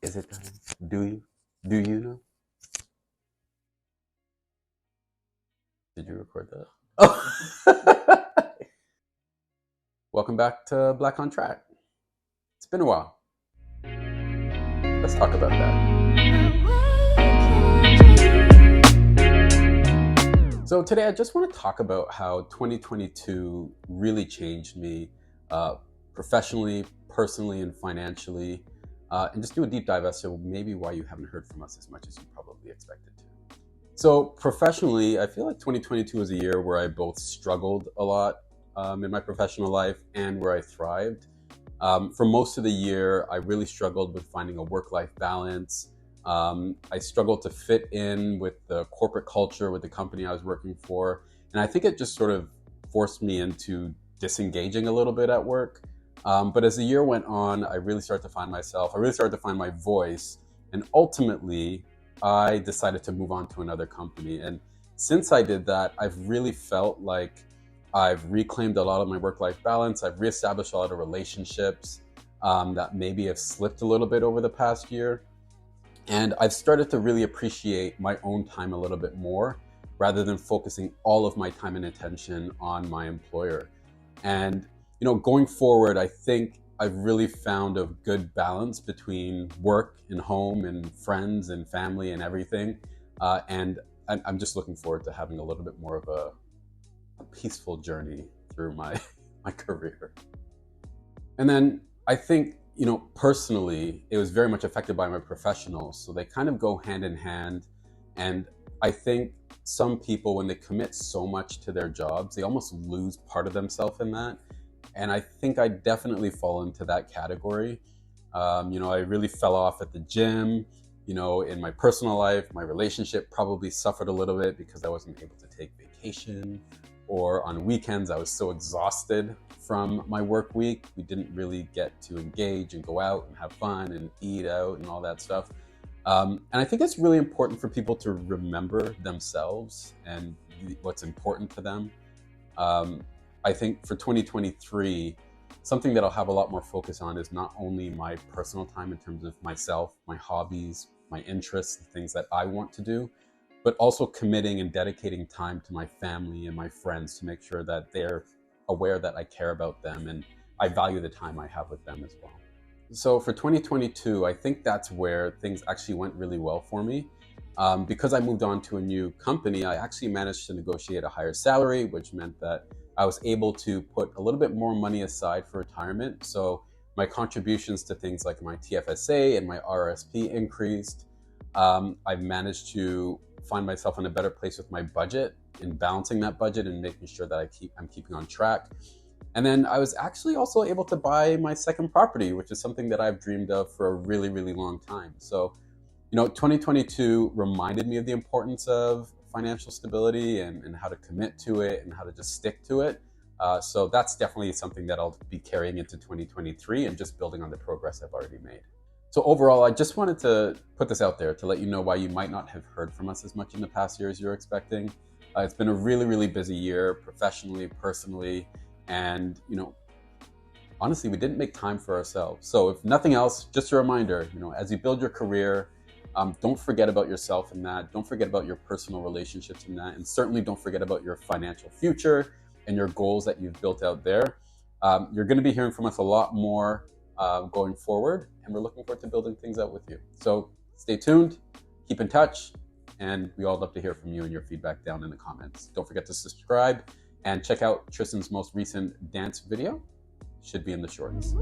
Is it time? Do you? Do you know? Did you record that? Oh. Welcome back to Black on Track. It's been a while. Let's talk about that. So today I just want to talk about how 2022 really changed me professionally, personally, and financially, and just do a deep dive as to maybe why you haven't heard from us as much as you probably expected to. So professionally, I feel like 2022 was a year where I both struggled a lot in my professional life and where I thrived. For most of the year, I really struggled with finding a work-life balance. I struggled to fit in with the corporate culture, with the company I was working for. And I think it just sort of forced me into disengaging a little bit at work. But as the year went on, I really started to find myself. I really started to find my voice. And ultimately, I decided to move on to another company. And since I did that, I've really felt like I've reclaimed a lot of my work-life balance. I've reestablished a lot of relationships that maybe have slipped a little bit over the past year. And I've started to really appreciate my own time a little bit more rather than focusing all of my time and attention on my employer. And, going forward, I think I've really found a good balance between work and home and friends and family and everything. And I'm just looking forward to having a little bit more of a peaceful journey through my career. And then I think, personally, it was very much affected by my professional. So they kind of go hand in hand. And I think some people, when they commit so much to their jobs, they almost lose part of themselves in that. And I think I definitely fall into that category. I really fell off at the gym. In my personal life, my relationship probably suffered a little bit because I wasn't able to take vacation. Or on weekends, I was so exhausted from my work week. We didn't really get to engage and go out and have fun and eat out and all that stuff. And I think it's really important for people to remember themselves and what's important to them. I think for 2023, something that I'll have a lot more focus on is not only my personal time in terms of myself, my hobbies, my interests, the things that I want to do, but also committing and dedicating time to my family and my friends to make sure that they're aware that I care about them and I value the time I have with them as well. So for 2022, I think that's where things actually went really well for me. Because I moved on to a new company, I actually managed to negotiate a higher salary, which meant that I was able to put a little bit more money aside for retirement. So my contributions to things like my TFSA and my RRSP increased. I've managed to find myself in a better place with my budget and balancing that budget and making sure that I'm keeping on track. And then I was actually also able to buy my second property, which is something that I've dreamed of for a really, really long time. So, 2022 reminded me of the importance of financial stability and how to commit to it and how to just stick to it. So that's definitely something that I'll be carrying into 2023 and just building on the progress I've already made. So overall, I just wanted to put this out there to let you know why you might not have heard from us as much in the past year as you're expecting. It's been a really, really busy year, professionally, personally, and, honestly, we didn't make time for ourselves. So if nothing else, just a reminder, as you build your career, don't forget about yourself in that. Don't forget about your personal relationships in that. And certainly don't forget about your financial future and your goals that you've built out there. You're going to be hearing from us a lot more going forward, and we're looking forward to building things out with you. So stay tuned, keep in touch, and we all love to hear from you and your feedback down in the comments. Don't forget to subscribe and check out Tristan's most recent dance video. Should be in the shorts.